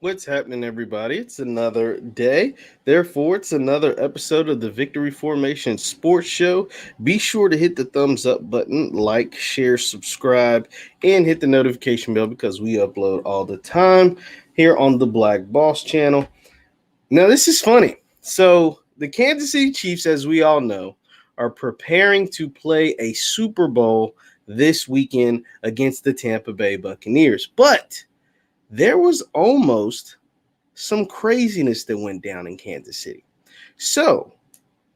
What's happening, everybody? It's another day. Therefore, it's another episode of the Victory Formation Sports Show. Be sure to hit the thumbs up button, like, share, subscribe, and hit the notification bell because we upload all the time here on the Black Boss channel. Now, this is funny. So, the Kansas City Chiefs, as we all know, are preparing to play a Super Bowl this weekend against the Tampa Bay Buccaneers. But there was almost some craziness that went down in Kansas City. So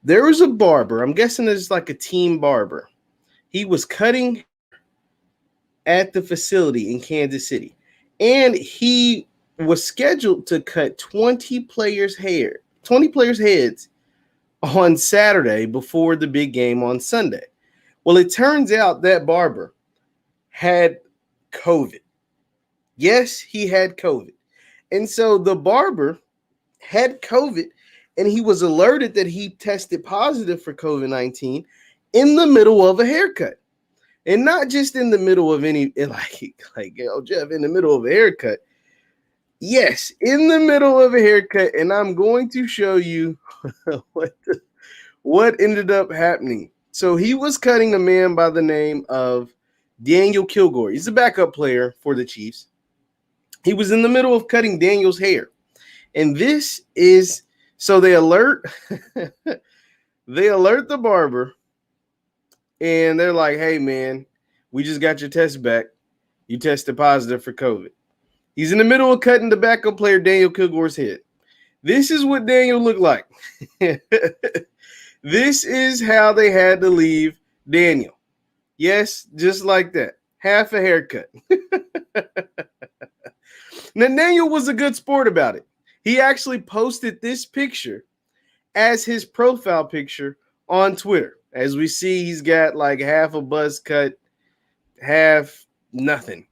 there was a barber. I'm guessing it's like a team barber. He was cutting at the facility in Kansas City, and he was scheduled to cut 20 players' heads on Saturday before the big game on Sunday. Well, it turns out that barber had COVID. Yes, he had COVID. And so the barber had COVID, and he was alerted that he tested positive for COVID-19 in the middle of a haircut. And not just in the middle of any, Jeff, in the middle of a haircut. Yes, in the middle of a haircut. And I'm going to show you what ended up happening. So he was cutting a man by the name of Daniel Kilgore. He's a backup player for the Chiefs. He was in the middle of cutting Daniel's hair. And this is so they alert the barber, and they're like, "Hey man, we just got your test back. You tested positive for COVID." He's in the middle of cutting the backup player Daniel Kilgore's head. This is what Daniel looked like. This is how they had to leave Daniel. Yes, just like that. Half a haircut. Now, Daniel was a good sport about it. He actually posted this picture as his profile picture on Twitter. As we see, he's got like half a buzz cut, half nothing.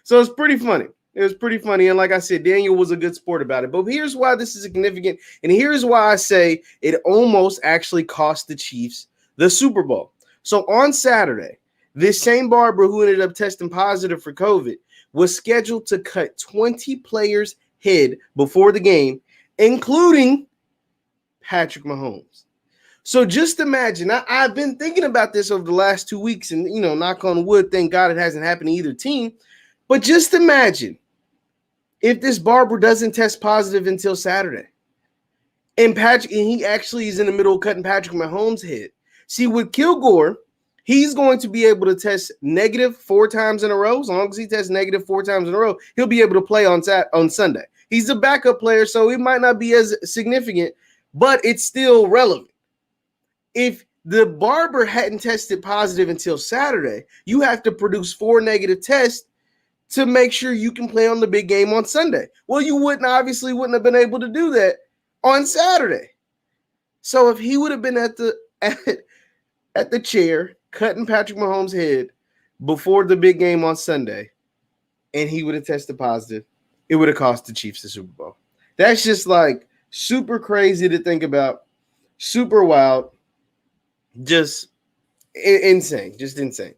So it's pretty funny. It was pretty funny. And like I said, Daniel was a good sport about it. But here's why this is significant. And here's why I say it almost actually cost the Chiefs the Super Bowl. So on Saturday, this same barber who ended up testing positive for COVID was scheduled to cut 20 players' head before the game, including Patrick Mahomes. So just imagine, I've been thinking about this over the last 2 weeks, and, knock on wood, thank God it hasn't happened to either team. But just imagine if this barber doesn't test positive until Saturday, and he actually is in the middle of cutting Patrick Mahomes' head. See, with Kilgore, he's going to be able to test negative 4 times in a row. As long as he tests negative 4 times in a row, he'll be able to play on Sunday. He's a backup player, so it might not be as significant, but it's still relevant. If the barber hadn't tested positive until Saturday, you have to produce 4 negative tests to make sure you can play on the big game on Sunday. Well, you wouldn't have been able to do that on Saturday. So if he would have been at the chair cutting Patrick Mahomes' head before the big game on Sunday, and he would have tested positive, it would have cost the Chiefs the Super Bowl. That's just like super crazy to think about, super wild, just insane, just insane.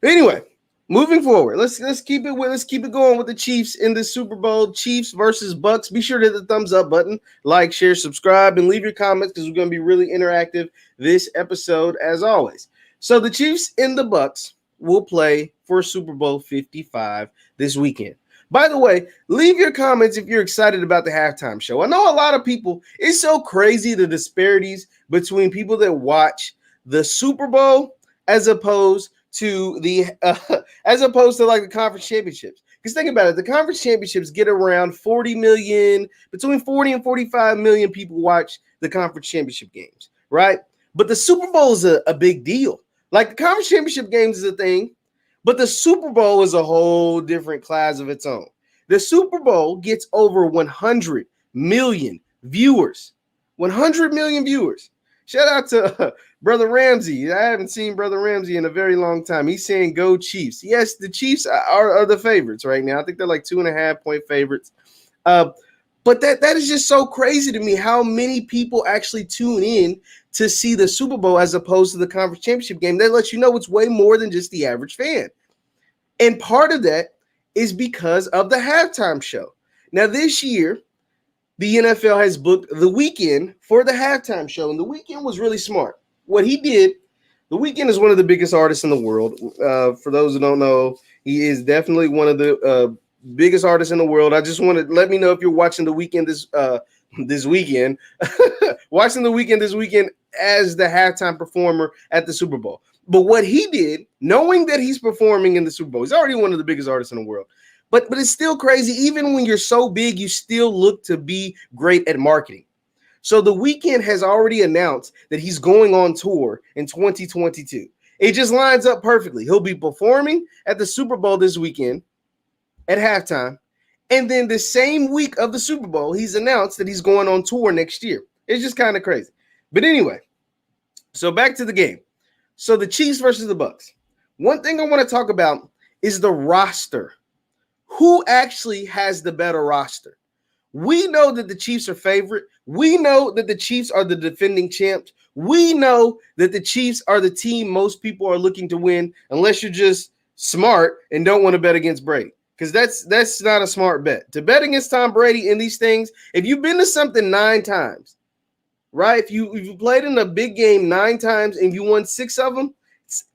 But anyway, moving forward, let's keep it going with the Chiefs in the Super Bowl. Chiefs versus Bucks. Be sure to hit the thumbs up button, like, share, subscribe, and leave your comments because we're going to be really interactive this episode as always. So the Chiefs and the Bucks will play for Super Bowl 55 this weekend. By the way, leave your comments if you're excited about the halftime show. I know a lot of people, it's so crazy the disparities between people that watch the Super Bowl as opposed to like the conference championships. Because think about it, the conference championships get around 40 million, between 40 and 45 million people watch the conference championship games, right? But the Super Bowl is a big deal. Like the conference championship games is a thing, but the Super Bowl is a whole different class of its own. The Super Bowl gets over 100 million viewers. 100 million viewers. Shout out to Brother Ramsey. I haven't seen Brother Ramsey in a very long time. He's saying go Chiefs. Yes, the Chiefs are the favorites right now. I think they're like 2.5-point favorites. But that is just so crazy to me how many people actually tune in to see the Super Bowl as opposed to the conference championship game. That lets you know it's way more than just the average fan. And part of that is because of the halftime show. Now, this year, the NFL has booked The Weeknd for the halftime show, and The Weeknd was really smart. What he did, The Weeknd is one of the biggest artists in the world. For those who don't know, he is definitely one of the biggest artists in the world. I just want to let me know if you're watching The Weeknd this weekend, watching The Weeknd this weekend as the halftime performer at the Super Bowl. But what he did, knowing that he's performing in the Super Bowl, he's already one of the biggest artists in the world. But it's still crazy. Even when you're so big, you still look to be great at marketing. So The Weeknd has already announced that he's going on tour in 2022. It just lines up perfectly. He'll be performing at the Super Bowl this weekend at halftime. And then the same week of the Super Bowl, he's announced that he's going on tour next year. It's just kind of crazy. But anyway, so back to the game. So the Chiefs versus the Bucs. One thing I want to talk about is the roster. Who actually has the better roster? We know that the Chiefs are favorite. We know that the Chiefs are the defending champs. We know that the Chiefs are the team most people are looking to win, unless you're just smart and don't want to bet against Brady, because that's not a smart bet. To bet against Tom Brady in these things, if you've been to something 9 times, right? If you played in a big game 9 times and you won 6 of them,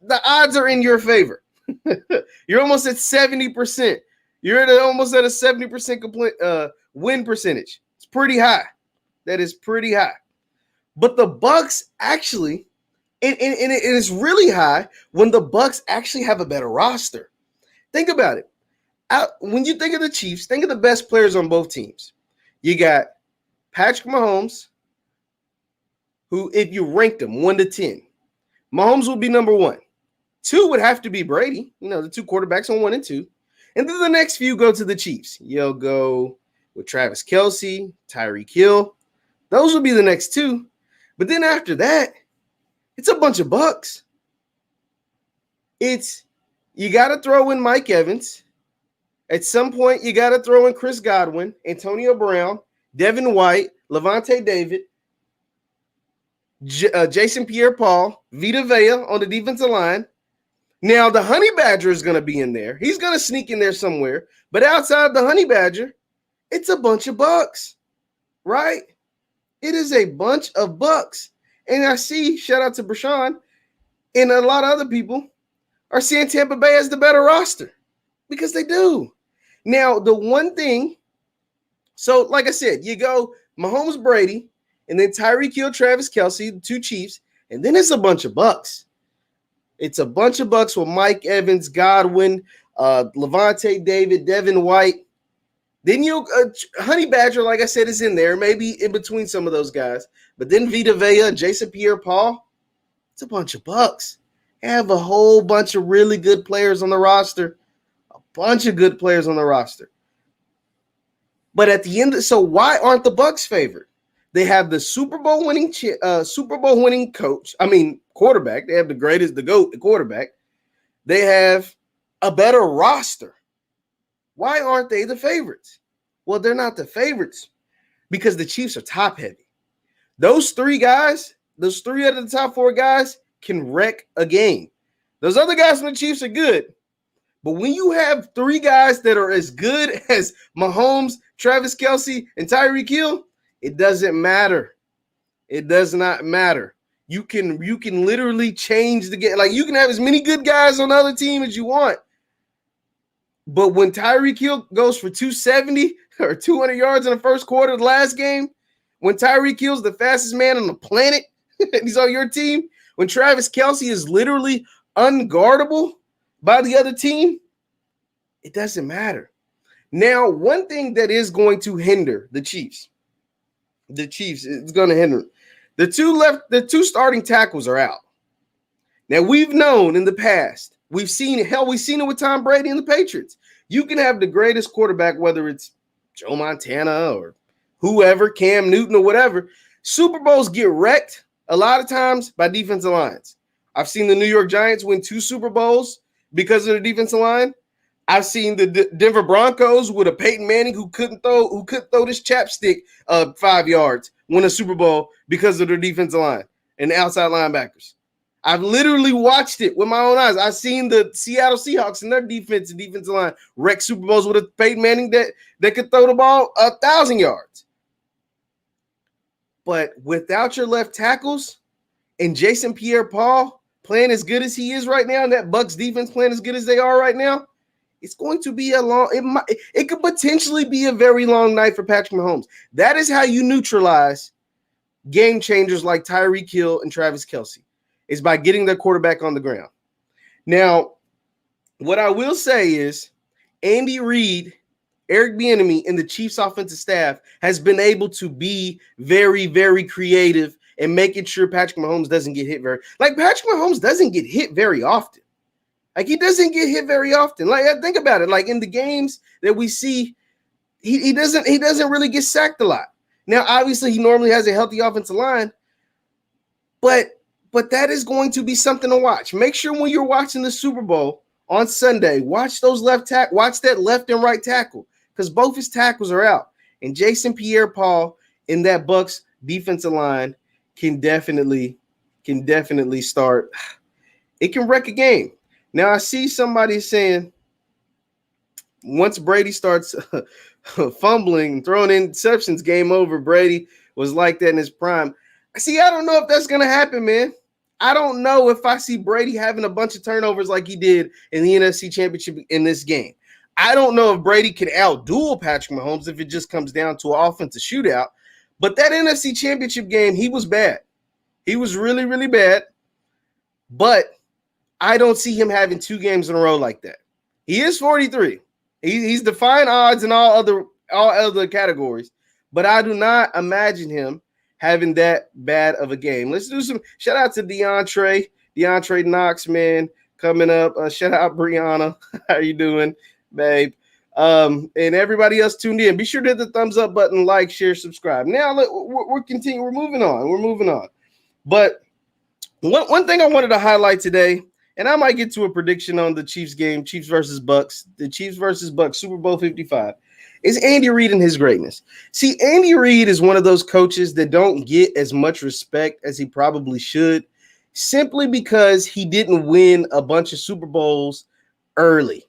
the odds are in your favor. You're almost at 70%. You're almost at a 70% win percentage. It's pretty high. That is pretty high. But the Bucs actually, and it is really high when the Bucs actually have a better roster. Think about it. When you think of the Chiefs, think of the best players on both teams. You got Patrick Mahomes, who, if you ranked them 1 to 10, Mahomes would be number 1. 2 would have to be Brady. You know, the 2 quarterbacks on 1 and 2. And then the next few go to the Chiefs. You'll go with Travis Kelce, Tyreek Hill. Those would be the next 2. But then after that, it's a bunch of Bucs. You got to throw in Mike Evans. At some point, you got to throw in Chris Godwin, Antonio Brown, Devin White, Levante David, Jason Pierre-Paul, Vita Vea on the defensive line. Now, the Honey Badger is going to be in there. He's going to sneak in there somewhere. But outside the Honey Badger, it's a bunch of Bucs, right? It is a bunch of Bucs. And I see, shout out to Brashawn, and a lot of other people are seeing Tampa Bay as the better roster because they do. Now, the one thing, so like I said, you go Mahomes, Brady, and then Tyreek Hill, Travis Kelce, the 2 Chiefs, and then it's a bunch of Bucs. It's a bunch of Bucs with Mike Evans, Godwin, Levante David, Devin White. Then Honey Badger, like I said, is in there, maybe in between some of those guys. But then Vita Vea, Jason Pierre-Paul, it's a bunch of Bucs. They have a whole bunch of really good players on the roster. A bunch of good players on the roster. But at the end, so why aren't the Bucs favored? They have the Super Bowl winning coach. Quarterback. They have the greatest, the GOAT, the quarterback. They have a better roster. Why aren't they the favorites? Well, they're not the favorites because the Chiefs are top heavy. Those 3 guys, those 3 out of the top 4 guys can wreck a game. Those other guys from the Chiefs are good. But when you have 3 guys that are as good as Mahomes, Travis Kelce, and Tyreek Hill, it doesn't matter. It does not matter. You can literally change the game. Like, you can have as many good guys on the other team as you want. But when Tyreek Hill goes for 270 or 200 yards in the first quarter of the last game, when Tyreek Hill's the fastest man on the planet, and he's on your team, when Travis Kelce is literally unguardable by the other team, it doesn't matter. Now, one thing that is going to hinder the Chiefs is going to hinder the 2 starting tackles are out. Now, we've known in the past, we've seen it with Tom Brady and the Patriots. You can have the greatest quarterback, whether it's Joe Montana or whoever, Cam Newton or whatever. Super Bowls get wrecked a lot of times by defensive lines. I've seen the New York Giants win 2 Super Bowls because of the defensive line. I've seen the Denver Broncos with a Peyton Manning who couldn't throw this chapstick 5 yards win a Super Bowl because of their defensive line and the outside linebackers. I've literally watched it with my own eyes. I've seen the Seattle Seahawks and their defense and defensive line wreck Super Bowls with a Peyton Manning that could throw the ball 1,000 yards. But without your left tackles and Jason Pierre-Paul playing as good as he is right now, and that Bucs defense playing as good as they are right now, it's going to be it could potentially be a very long night for Patrick Mahomes. That is how you neutralize game changers like Tyreek Hill and Travis Kelce, is by getting their quarterback on the ground. Now, what I will say is Andy Reid, Eric Bieniemy, and the Chiefs offensive staff has been able to be very, very creative in making sure Patrick Mahomes doesn't get hit Patrick Mahomes doesn't get hit very often. Like, he doesn't get hit very often. Like, think about it. Like, in the games that we see, he doesn't really get sacked a lot. Now, obviously, he normally has a healthy offensive line, but that is going to be something to watch. Make sure when you're watching the Super Bowl on Sunday, watch those watch that left and right tackle, because both his tackles are out. And Jason Pierre-Paul in that Bucs defensive line can definitely start. It can wreck a game. Now, I see somebody saying once Brady starts fumbling, throwing interceptions, game over. Brady was like that in his prime. See, I don't know if that's going to happen, man. I don't know if I see Brady having a bunch of turnovers like he did in the NFC Championship in this game. I don't know if Brady can outduel Patrick Mahomes if it just comes down to an offensive shootout. But that NFC Championship game, he was bad. He was really, really bad. But I don't see him having 2 games in a row like that. He is 43. He's defying odds in all other categories. But I do not imagine him having that bad of a game. Let's do some shout out to DeAndre Knox, man, coming up. Shout out Brianna. How you doing, babe? And everybody else tuned in. Be sure to hit the thumbs up button, like, share, subscribe. Now we're continuing. We're moving on. But one thing I wanted to highlight today, and I might get to a prediction on the Chiefs game, Chiefs versus Bucks, Super Bowl 55, is Andy Reid and his greatness. See, Andy Reid is one of those coaches that don't get as much respect as he probably should, simply because he didn't win a bunch of Super Bowls early.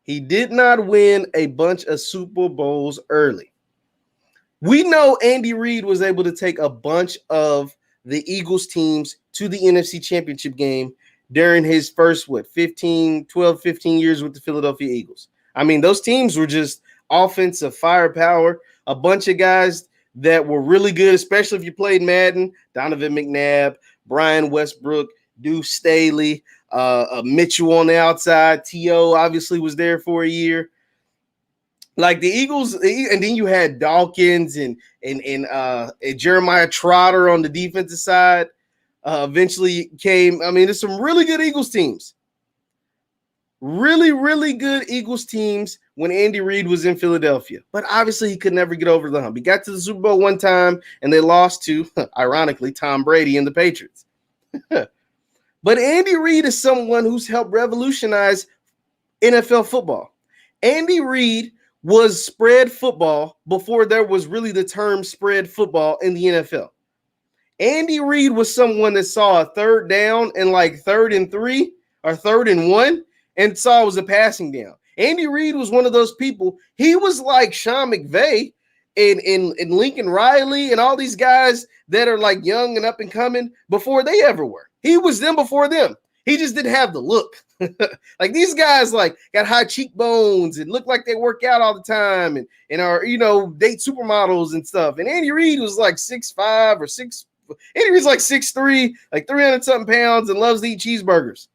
He did not win a bunch of Super Bowls early. We know Andy Reid was able to take a bunch of the Eagles teams to the NFC Championship game during his first, 15 years with the Philadelphia Eagles. I mean, those teams were just offensive firepower, a bunch of guys that were really good, especially if you played Madden. Donovan McNabb, Brian Westbrook, Deuce Staley, Mitchell on the outside. T.O. obviously was there for a year. Like the Eagles, and then you had Dawkins and Jeremiah Trotter on the defensive side. Eventually came, I mean, there's some really good Eagles teams. Really, really good Eagles teams when Andy Reid was in Philadelphia. But obviously he could never get over the hump. He got to the Super Bowl one time and they lost to, ironically, Tom Brady and the Patriots. But Andy Reid is someone who's helped revolutionize NFL football. Andy Reid was spread football before there was really the term spread football in the NFL. Andy Reid was someone that saw a third down and like 3rd and 3 or 3rd and 1 and saw it was a passing down. Andy Reid was one of those people. He was like Sean McVay and Lincoln Riley and all these guys that are like young and up and coming before they ever were. He was them before them. He just didn't have the look. Like these guys like got high cheekbones and look like they work out all the time and are, date supermodels and stuff. And Andy Reid was like 6'5" or 6. Andy Reid's like 6'3", like 300 something pounds and loves to eat cheeseburgers.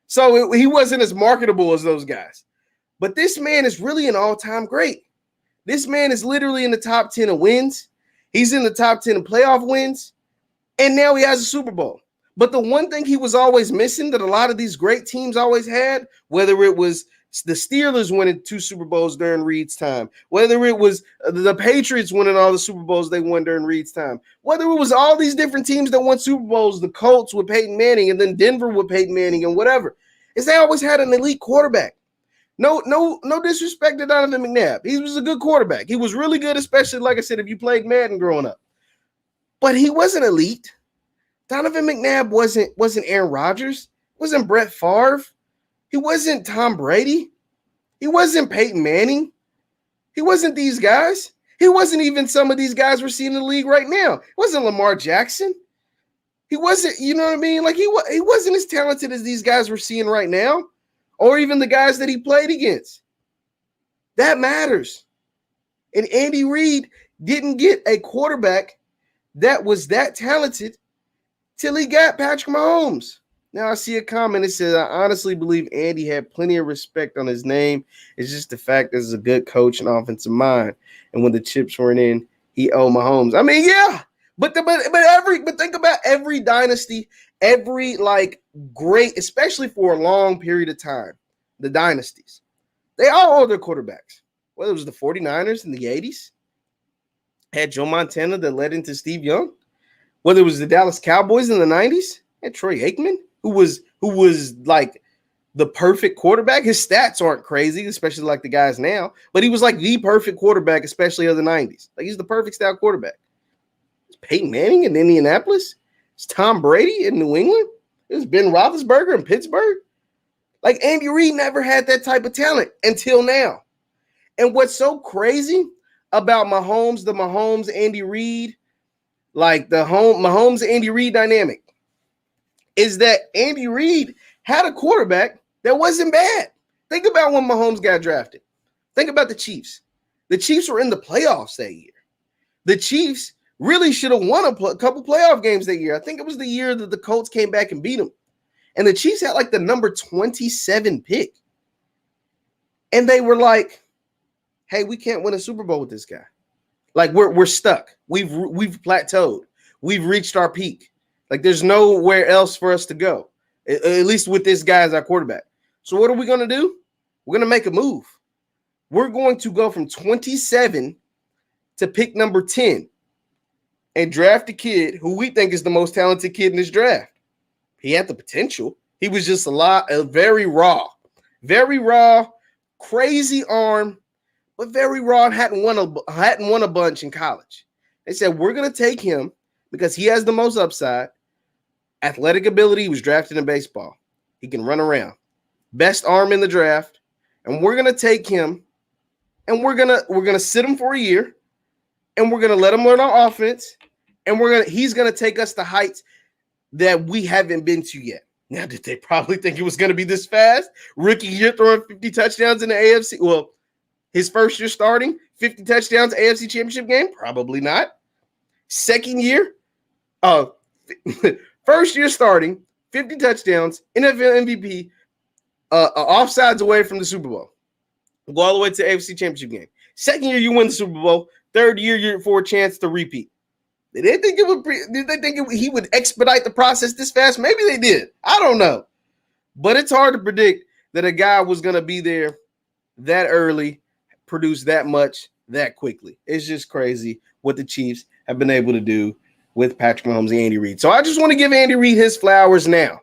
So he wasn't as marketable as those guys. But this man is really an all-time great. This man is literally in the top 10 of wins. He's in the top 10 of playoff wins. And now he has a Super Bowl. But the one thing he was always missing that a lot of these great teams always had, whether it was the Steelers winning 2 Super Bowls during Reid's time, whether it was the Patriots winning all the Super Bowls they won during Reid's time, whether it was all these different teams that won Super Bowls, the Colts with Peyton Manning and then Denver with Peyton Manning and whatever, is they always had an elite quarterback. No disrespect to Donovan McNabb. He was a good quarterback. He was really good, especially, like I said, if you played Madden growing up. But he wasn't elite. Donovan McNabb wasn't Aaron Rodgers, wasn't Brett Favre, he wasn't Tom Brady, he wasn't Peyton Manning, he wasn't these guys. He wasn't even some of these guys we're seeing in the league right now. It wasn't Lamar Jackson. He wasn't, you know what I mean? Like he wasn't as talented as these guys we're seeing right now, or even the guys that he played against. That matters. And Andy Reid didn't get a quarterback that was that talented till he got Patrick Mahomes. Now I see a comment that says, I honestly believe Andy had plenty of respect on his name. It's just the fact that he's a good coach and offensive mind. And when the chips weren't in, he owed Mahomes. I mean, yeah. But think about every dynasty, every like great, especially for a long period of time, the dynasties. They all owe their quarterbacks. Whether it was the 49ers in the 80s, had Joe Montana that led into Steve Young. Whether it was the Dallas Cowboys in the 90s, had Troy Aikman, who was like the perfect quarterback. His stats aren't crazy, especially like the guys now, but he was like the perfect quarterback, especially of the 90s. Like he's the perfect style quarterback. It's Peyton Manning in Indianapolis. It's Tom Brady in New England. It was Ben Roethlisberger in Pittsburgh. Like Andy Reid never had that type of talent until now. And what's so crazy about Mahomes, the Mahomes, Andy Reid, like the Mahomes, Andy Reid dynamic, is that Andy Reid had a quarterback that wasn't bad. Think about when Mahomes got drafted. Think about the Chiefs. The Chiefs were in the playoffs that year. The Chiefs really should have won a couple playoff games that year. I think it was the year that the Colts came back and beat them. And the Chiefs had like the number 27 pick. And they were like, hey, we can't win a Super Bowl with this guy. Like we're stuck. We've plateaued. We've reached our peak. Like there's nowhere else for us to go, at least with this guy as our quarterback. So what are we going to do? We're going to make a move. We're going to go from 27 to pick number 10 and draft a kid who we think is the most talented kid in this draft. He had the potential. He was just very raw, crazy arm, but very raw and hadn't won a bunch in college. They said, we're going to take him because he has the most upside. Athletic ability, he was drafted in baseball. He can run around. Best arm in the draft. And we're going to take him and we're going to sit him for a year and we're going to let him learn our offense and he's going to take us to heights that we haven't been to yet. Now, did they probably think it was going to be this fast? Rookie year throwing 50 touchdowns in the AFC. Well, his first year starting, 50 touchdowns AFC Championship game? Probably not. Second year, first year starting, 50 touchdowns, NFL MVP, offsides away from the Super Bowl. Go all the way to the AFC Championship game. Second year, you win the Super Bowl. Third year, you're for a chance to repeat. Did they think he would expedite the process this fast? Maybe they did. I don't know. But it's hard to predict that a guy was going to be there that early, produce that much that quickly. It's just crazy what the Chiefs have been able to do with Patrick Mahomes and Andy Reid. So I just want to give Andy Reid his flowers now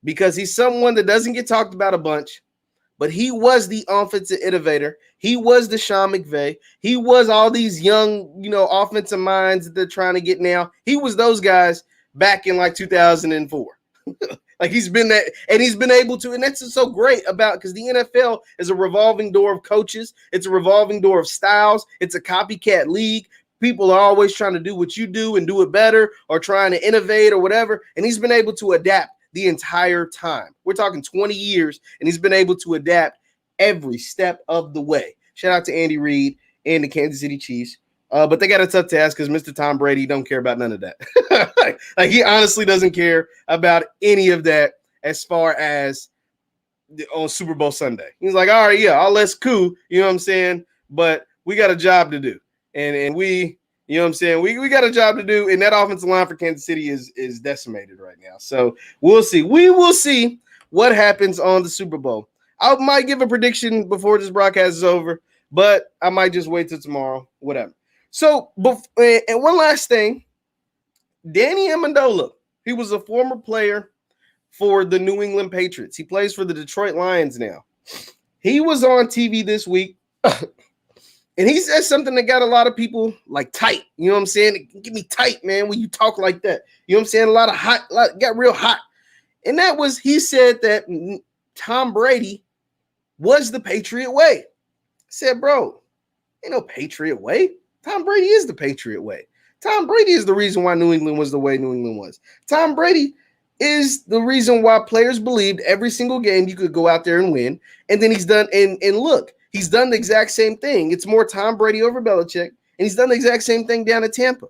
because he's someone that doesn't get talked about a bunch, but he was the offensive innovator. He was the Sean McVay. He was all these young, offensive minds that they're trying to get now. He was those guys back in like 2004. Like he's been that, and he's been able to, and that's so great about because the NFL is a revolving door of coaches. It's a revolving door of styles. It's a copycat league. People are always trying to do what you do and do it better or trying to innovate or whatever. And he's been able to adapt the entire time. We're talking 20 years, and he's been able to adapt every step of the way. Shout out to Andy Reid and the Kansas City Chiefs. But they got a tough task because Mr. Tom Brady don't care about none of that. Like he honestly doesn't care about any of that as far as on Super Bowl Sunday. He's like, all right, yeah, all that's cool. You know what I'm saying? But we got a job to do. And we, you know what I'm saying? We got a job to do. And that offensive line for Kansas City is decimated right now. So we'll see. We will see what happens on the Super Bowl. I might give a prediction before this broadcast is over, but I might just wait till tomorrow, whatever. So, and one last thing, Danny Amendola, he was a former player for the New England Patriots. He plays for the Detroit Lions now. He was on TV this week, And he said something that got a lot of people like tight. You know what I'm saying? Get me tight, man, when you talk like that. You know what I'm saying? A lot of hot, got real hot. And that was, he said that Tom Brady was the Patriot way. I said, bro, ain't no Patriot way. Tom Brady is the Patriot way. Tom Brady is the reason why New England was the way New England was. Tom Brady is the reason why players believed every single game you could go out there and win. And then he's done, and look, he's done the exact same thing. It's more Tom Brady over Belichick, and he's done the exact same thing down at Tampa.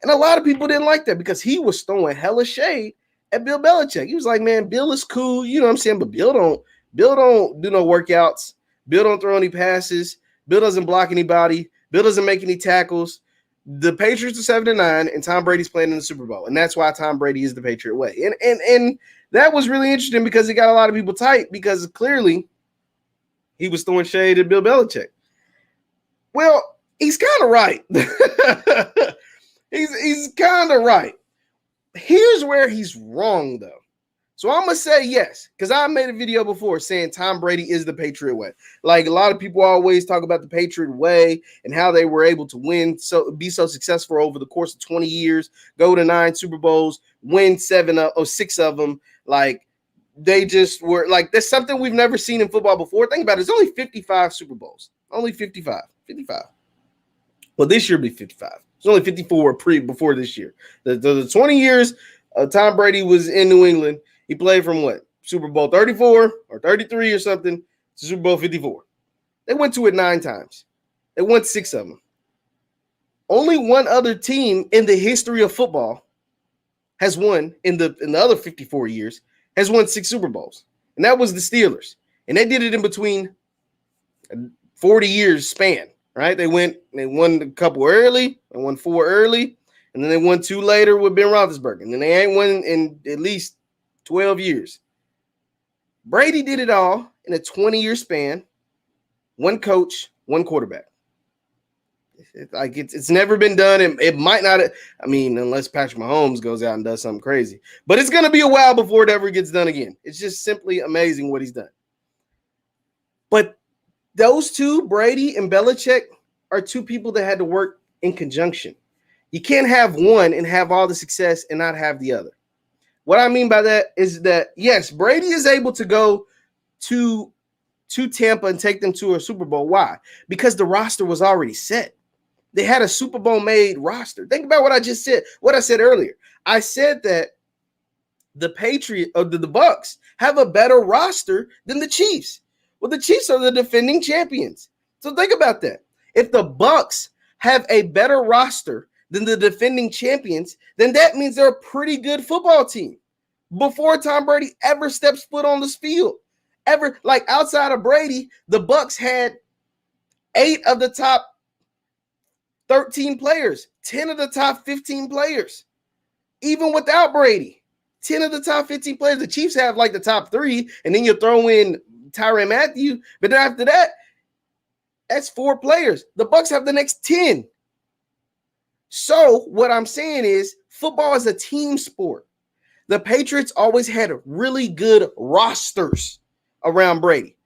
And a lot of people didn't like that because he was throwing hella shade at Bill Belichick. He was like, man, Bill is cool, you know what I'm saying? But Bill don't do no workouts. Bill don't throw any passes. Bill doesn't block anybody. Bill doesn't make any tackles. The Patriots are 7-9, and Tom Brady's playing in the Super Bowl, and that's why Tom Brady is the Patriot way. And that was really interesting because it got a lot of people tight because clearly he was throwing shade at Bill Belichick. Well, he's kind of right. he's kind of right. Here's where he's wrong, though. So I'm going to say yes, because I made a video before saying Tom Brady is the Patriot way. Like a lot of people always talk about the Patriot way and how they were able to win, be so successful over the course of 20 years, go to 9 Super Bowls, win 6 of them. Like they just were like, there's something we've never seen in football before. Think about it. There's only 55 Super Bowls. Only 55. Well, this year will be 55. It's only 54 before this year. The 20 years Tom Brady was in New England, he played from what? Super Bowl 34 or 33 or something to Super Bowl 54. They went to it 9 times. They won 6 of them. Only one other team in the history of football has won in the other 54 years has won 6 Super Bowls. And that was the Steelers. And they did it in between a 40 years span, right? They won a couple early, they won 4 early, and then they won 2 later with Ben Roethlisberger. And then they ain't won in at least 12 years. Brady did it all in a 20-year span. 1 coach, 1 quarterback. It's never been done. It might not. I mean, unless Patrick Mahomes goes out and does something crazy. But it's going to be a while before it ever gets done again. It's just simply amazing what he's done. But those 2, Brady and Belichick, are 2 people that had to work in conjunction. You can't have one and have all the success and not have the other. What I mean by that is that, yes, Brady is able to go to Tampa and take them to a Super Bowl. Why? Because the roster was already set. They had a Super Bowl made roster. Think about what I just said, what I said earlier. I said that the Bucs have a better roster than the Chiefs. Well, the Chiefs are the defending champions. So think about that. If the Bucs have a better roster than the defending champions, then that means they're a pretty good football team. Before Tom Brady ever steps foot on this field, like outside of Brady, the Bucs had 8 of the top 13 players, 10 of the top 15 players. Even without Brady, 10 of the top 15 players. The Chiefs have like the top 3, and then you throw in Tyrann Mathieu. But then after that, that's 4 players. The Bucs have the next 10. So what I'm saying is football is a team sport. The Patriots always had really good rosters around Brady,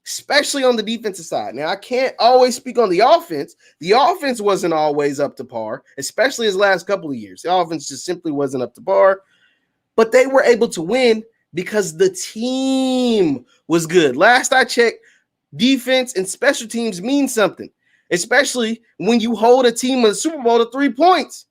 especially on the defensive side. Now, I can't always speak on the offense. The offense wasn't always up to par, especially his last couple of years. The offense just simply wasn't up to par. But they were able to win because the team was good. Last I checked, defense and special teams mean something, especially when you hold a team in the Super Bowl to 3 points.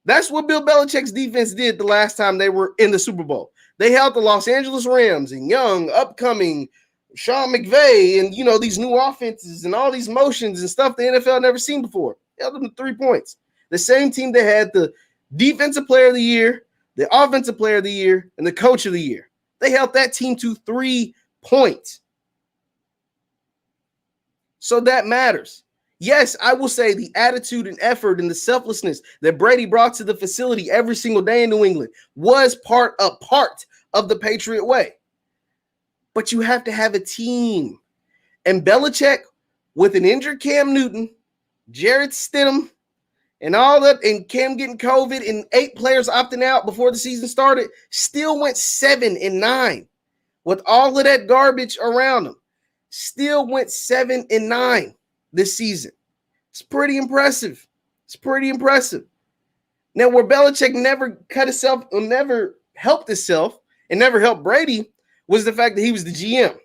That's what Bill Belichick's defense did the last time they were in the Super Bowl. They held the Los Angeles Rams and young, upcoming Sean McVay and, these new offenses and all these motions and stuff the NFL never seen before. They held them to 3 points. The same team that had the defensive player of the year, the offensive player of the year, and the coach of the year. They held that team to 3 points. So that matters. Yes, I will say the attitude and effort and the selflessness that Brady brought to the facility every single day in New England was part of the Patriot way. But you have to have a team. And Belichick, with an injured Cam Newton, Jared Stidham, and all that, and Cam getting COVID and 8 players opting out before the season started, still went 7-9 with all of that garbage around them. Still went 7-9 this season. It's pretty impressive. It's pretty impressive. Now, where Belichick never cut himself, or never helped himself, and never helped Brady was the fact that he was the GM.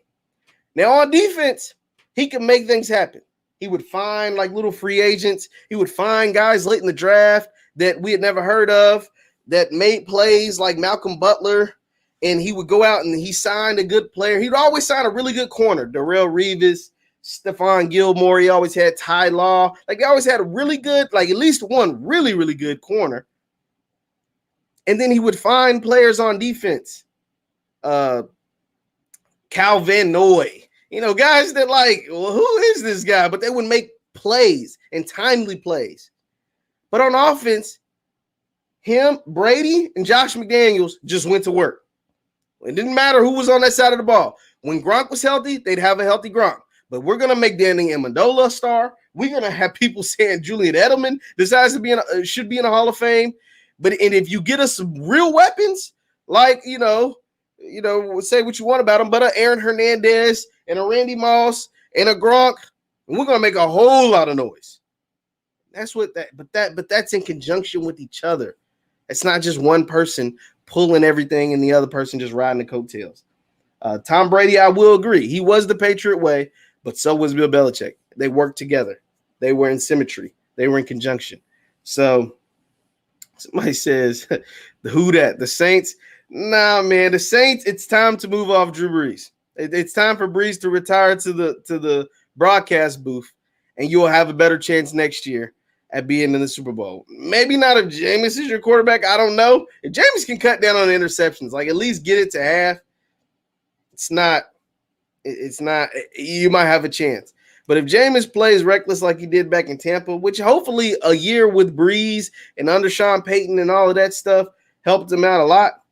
Now, on defense, he could make things happen. He would find like little free agents. He would find guys late in the draft that we had never heard of that made plays like Malcolm Butler. And he would go out and he signed a good player. He'd always sign a really good corner. Darrell Revis, Stephon Gilmore. He always had Ty Law. Like, he always had a really good, like at least one really, really good corner. And then he would find players on defense. Cal Van Noy. You know, guys that like, well, who is this guy? But they would make plays and timely plays. But on offense, him, Brady, and Josh McDaniels just went to work. It didn't matter who was on that side of the ball. When Gronk was healthy, they'd have a healthy Gronk. But we're going to make Danny Amendola a star. We're going to have people saying Julian Edelman decides to be should be in the Hall of Fame. And if you get us some real weapons, like, say what you want about them, but Aaron Hernandez and a Randy Moss and a Gronk, and we're going to make a whole lot of noise. That's what but that's in conjunction with each other. It's not just one person pulling everything and the other person just riding the coattails. Tom Brady, I will agree. He was the Patriot way, but so was Bill Belichick. They worked together. They were in symmetry. They were in conjunction. So somebody says, the Saints? Nah, man, the Saints, it's time to move off Drew Brees. It's time for Brees to retire to the broadcast booth, and you'll have a better chance next year at being in the Super Bowl. Maybe not if Jameis is your quarterback. I don't know. If Jameis can cut down on the interceptions, like at least get it to half, it's not, you might have a chance. But if Jameis plays reckless like he did back in Tampa, which hopefully a year with Breeze and under Sean Payton and all of that stuff helped him out a lot.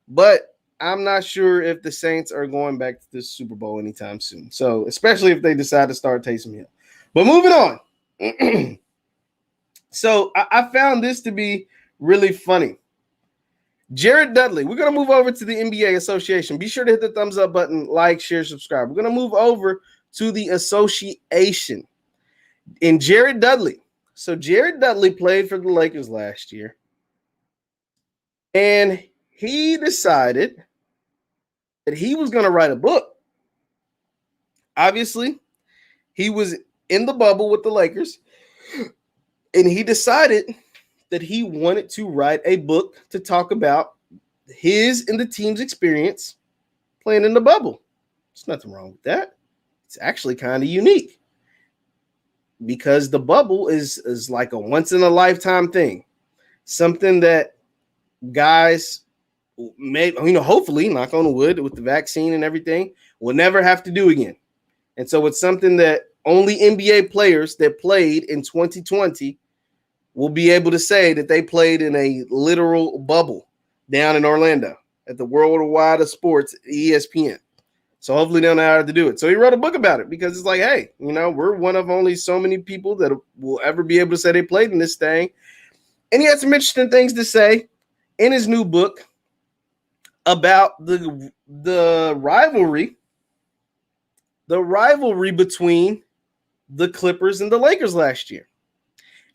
But I'm not sure if the Saints are going back to the Super Bowl anytime soon. So especially if they decide to start Taysom Hill. But moving on. So I found this to be really funny. Jared Dudley. We're going to move over to the NBA Association. Be sure to hit the thumbs up button, like, share, subscribe. We're going to move over to the association. And Jared Dudley. So Jared Dudley played for the Lakers last year. And he decided that he was going to write a book. Obviously, he was in the bubble with the Lakers. And he decided that he wanted to write a book to talk about his and the team's experience playing in the bubble. There's nothing wrong with that. It's actually kind of unique because the bubble is like a once-in-a-lifetime thing. Something that guys may, hopefully, knock on wood, with the vaccine and everything, will never have to do again. And so it's something that only NBA players that played in 2020 will be able to say that they played in a literal bubble down in Orlando at the Worldwide of Sports, ESPN. So hopefully they'll know how to do it. So he wrote a book about it because it's like, hey, we're one of only so many people that will ever be able to say they played in this thing. And he had some interesting things to say in his new book about the rivalry between the Clippers and the Lakers last year.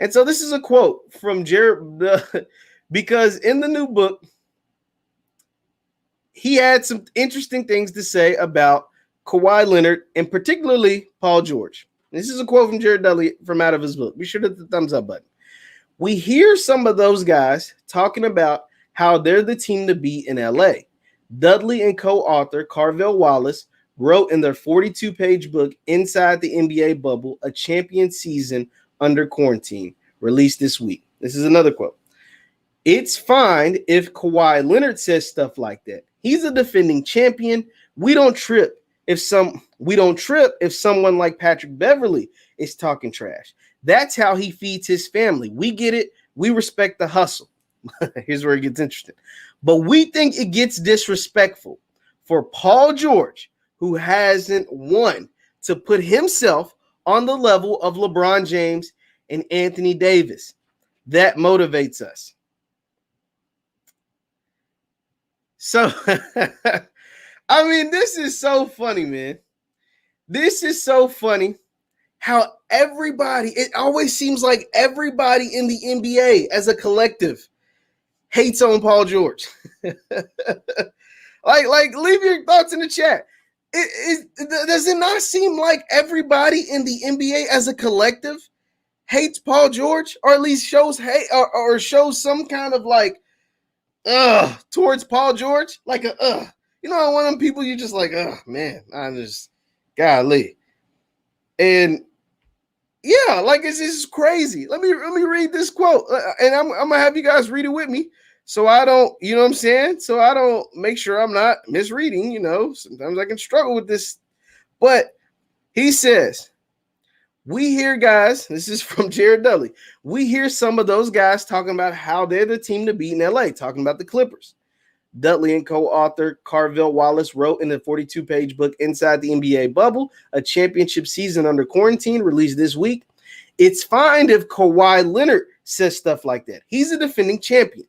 And so this is a quote from Jared, because in the new book, he had some interesting things to say about Kawhi Leonard and particularly Paul George. This is a quote from Jared Dudley from out of his book. Be sure to hit the thumbs up button. We hear some of those guys talking about how they're the team to beat in LA. Dudley and co-author Carvel Wallace wrote in their 42-page book, Inside the NBA Bubble, A Champion Season Under Quarantine, released this week. This is another quote. It's fine if Kawhi Leonard says stuff like that. He's a defending champion. We don't trip if someone like Patrick Beverley is talking trash. That's how he feeds his family. We get it. We respect the hustle. Here's where it gets interesting. But we think it gets disrespectful for Paul George, who hasn't won, to put himself on the level of LeBron James and Anthony Davis. That motivates us. So, this is so funny, man. This is so funny how Everybody, it always seems like everybody in the NBA as a collective hates on Paul George. like, leave your thoughts in the chat. Does it not seem like everybody in the NBA as a collective hates Paul George, or at least shows hate or shows some kind of like towards Paul George? Like a you know, one of them people you just like, man, I just golly. And yeah, like it's just crazy. Let me read this quote, and I'm gonna have you guys read it with me, so I don't, you know what I'm saying? So I don't make sure I'm not misreading. You know, sometimes I can struggle with this, but he says, "We hear guys." This is from Jared Dudley. "We hear some of those guys talking about how they're the team to beat in LA, talking about the Clippers." Dudley and co-author Carvel Wallace wrote in the 42-page book Inside the NBA Bubble, a championship season under quarantine, released this week. It's fine if Kawhi Leonard says stuff like that. He's a defending champion.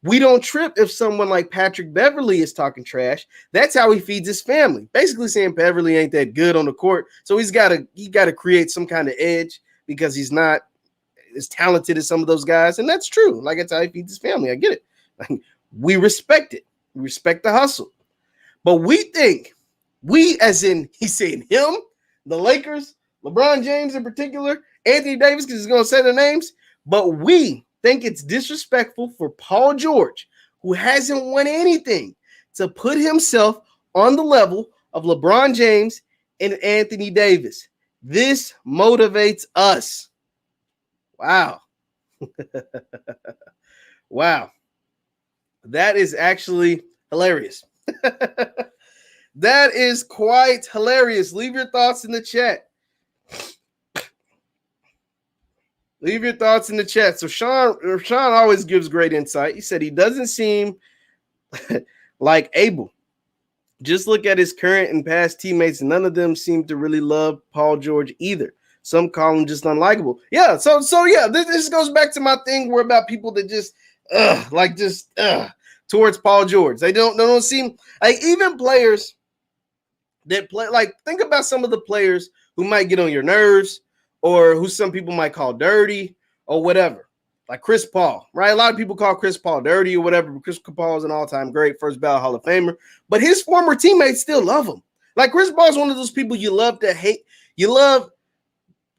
We don't trip if someone like Patrick Beverley is talking trash. That's how he feeds his family. Basically saying Beverley ain't that good on the court, so he got to create some kind of edge because he's not as talented as some of those guys, and that's true. Like, that's how he feeds his family. I get it. Like, we respect it. We respect the hustle. But we think, we as in, he's saying him, the Lakers, LeBron James in particular, Anthony Davis, because he's going to say their names, but we think it's disrespectful for Paul George, who hasn't won anything, to put himself on the level of LeBron James and Anthony Davis. This motivates us. Wow. Wow. That is actually hilarious. That is quite hilarious. Leave your thoughts in the chat. Leave your thoughts in the chat. So Sean always gives great insight. He said he doesn't seem like able. Just look at his current and past teammates. None of them seem to really love Paul George either. Some call him just unlikable. Yeah, so yeah, this goes back to my thing where about people that just towards Paul George. They don't seem like, even players that play, like, think about some of the players who might get on your nerves or who some people might call dirty or whatever. Like Chris Paul, right? A lot of people call Chris Paul dirty or whatever, but Chris Paul is an all-time great, first ballot Hall of Famer. But his former teammates still love him. Like, Chris Paul is one of those people you love to hate. You love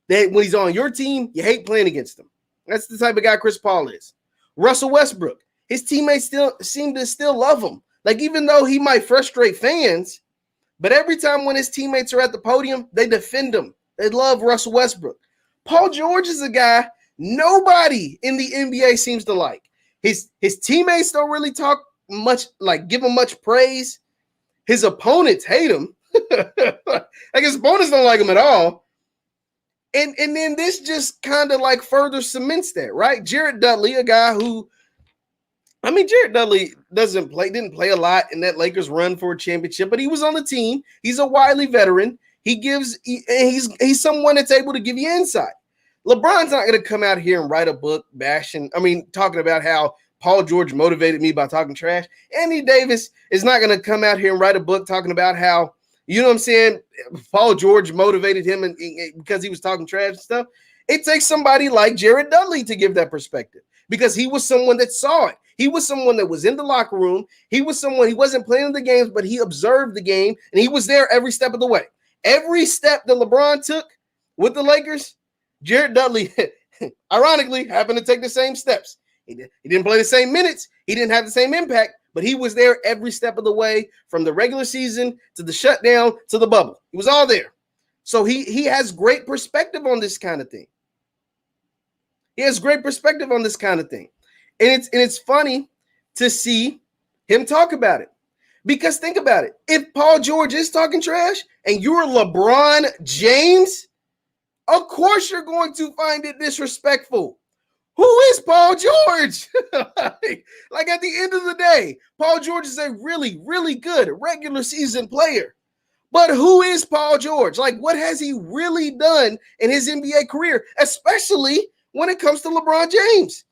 that when he's on your team, you hate playing against him. That's the type of guy Chris Paul is. Russell Westbrook, his teammates still seem to still love him. Like, even though he might frustrate fans, but every time when his teammates are at the podium, they defend him. They love Russell Westbrook. Paul George is a guy nobody in the NBA seems to like. His teammates don't really talk much, like give him much praise. His opponents hate him. Like, his opponents don't like him at all. And then this just kind of like further cements that, right? Jared Dudley, a guy who, I mean, Jared Dudley didn't play a lot in that Lakers run for a championship, but he was on the team. He's a wily veteran. He's someone that's able to give you insight. LeBron's not going to come out here and write a book talking about how Paul George motivated me by talking trash. Anthony Davis is not going to come out here and write a book talking about how, you know what I'm saying, Paul George motivated him because he was talking trash and stuff. It takes somebody like Jared Dudley to give that perspective, because he was someone that saw it. He was someone that was in the locker room. He wasn't playing the games, but he observed the game, and he was there every step of the way. Every step that LeBron took with the Lakers, Jared Dudley, ironically, happened to take the same steps. He didn't play the same minutes. He didn't have the same impact, but he was there every step of the way, from the regular season to the shutdown to the bubble. He was all there. So he has great perspective on this kind of thing. He has great perspective on this kind of thing. And it's funny to see him talk about it. Because think about it. If Paul George is talking trash and you're LeBron James, of course you're going to find it disrespectful. Who is Paul George? like at the end of the day, Paul George is a really, really good regular season player. But who is Paul George? Like, what has he really done in his NBA career, especially when it comes to LeBron James?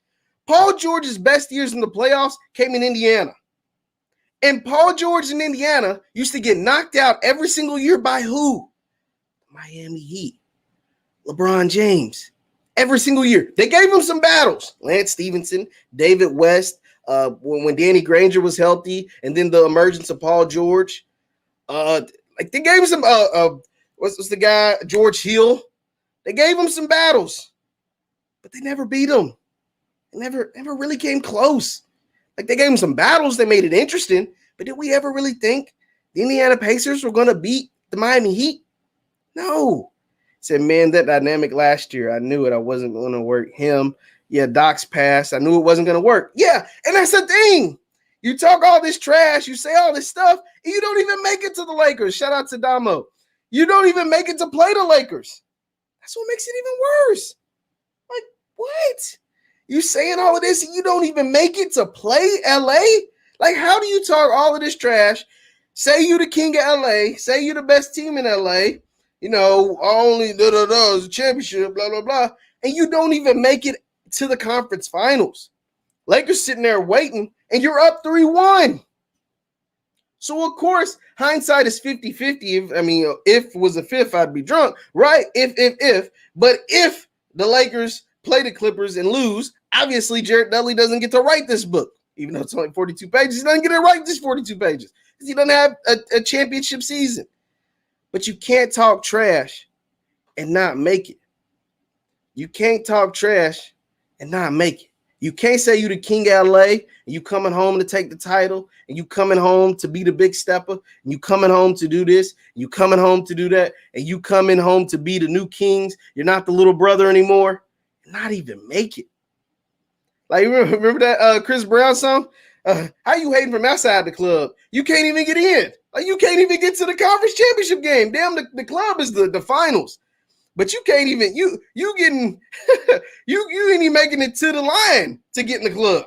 Paul George's best years in the playoffs came in Indiana. And Paul George in Indiana used to get knocked out every single year by who? Miami Heat. LeBron James. Every single year. They gave him some battles. Lance Stevenson, David West, when Danny Granger was healthy, and then the emergence of Paul George. Like they gave him some what's the guy? George Hill. They gave him some battles, but they never beat him. They never really came close. Like they gave him some battles, they made it interesting, but did we ever really think the Indiana Pacers were gonna beat the Miami Heat? No. Said, man, that dynamic last year, I knew it. I wasn't going to work him. Yeah, Doc's pass. I knew it wasn't going to work. Yeah, and that's the thing. You talk all this trash, you say all this stuff, and you don't even make it to the Lakers. Shout out to Damo. You don't even make it to play the Lakers. That's what makes it even worse. Like, what? You saying all of this and you don't even make it to play LA? Like, how do you talk all of this trash, say you the king of LA, say you the best team in LA, you know, only is a championship, blah, blah, blah. And you don't even make it to the conference finals. Lakers sitting there waiting, and you're up 3-1. So, of course, hindsight is 50-50. If was a fifth, I'd be drunk, right? If. But if the Lakers play the Clippers and lose, obviously Jared Dudley doesn't get to write this book. Even though it's only 42 pages, he doesn't get to write this 42 pages because he doesn't have a championship season. But you can't talk trash and not make it. You can't talk trash and not make it. You can't say you the king of LA and you coming home to take the title and you coming home to be the big stepper and you coming home to do this, and you coming home to do that, and you coming home to be the new kings. You're not the little brother anymore. Not even make it. Like, remember that Chris Brown song? How you hating from outside the club? You can't even get in. Like, you can't even get to the conference championship game. Damn, the club is the finals. But you can't even, you getting, you ain't even making it to the line to get in the club.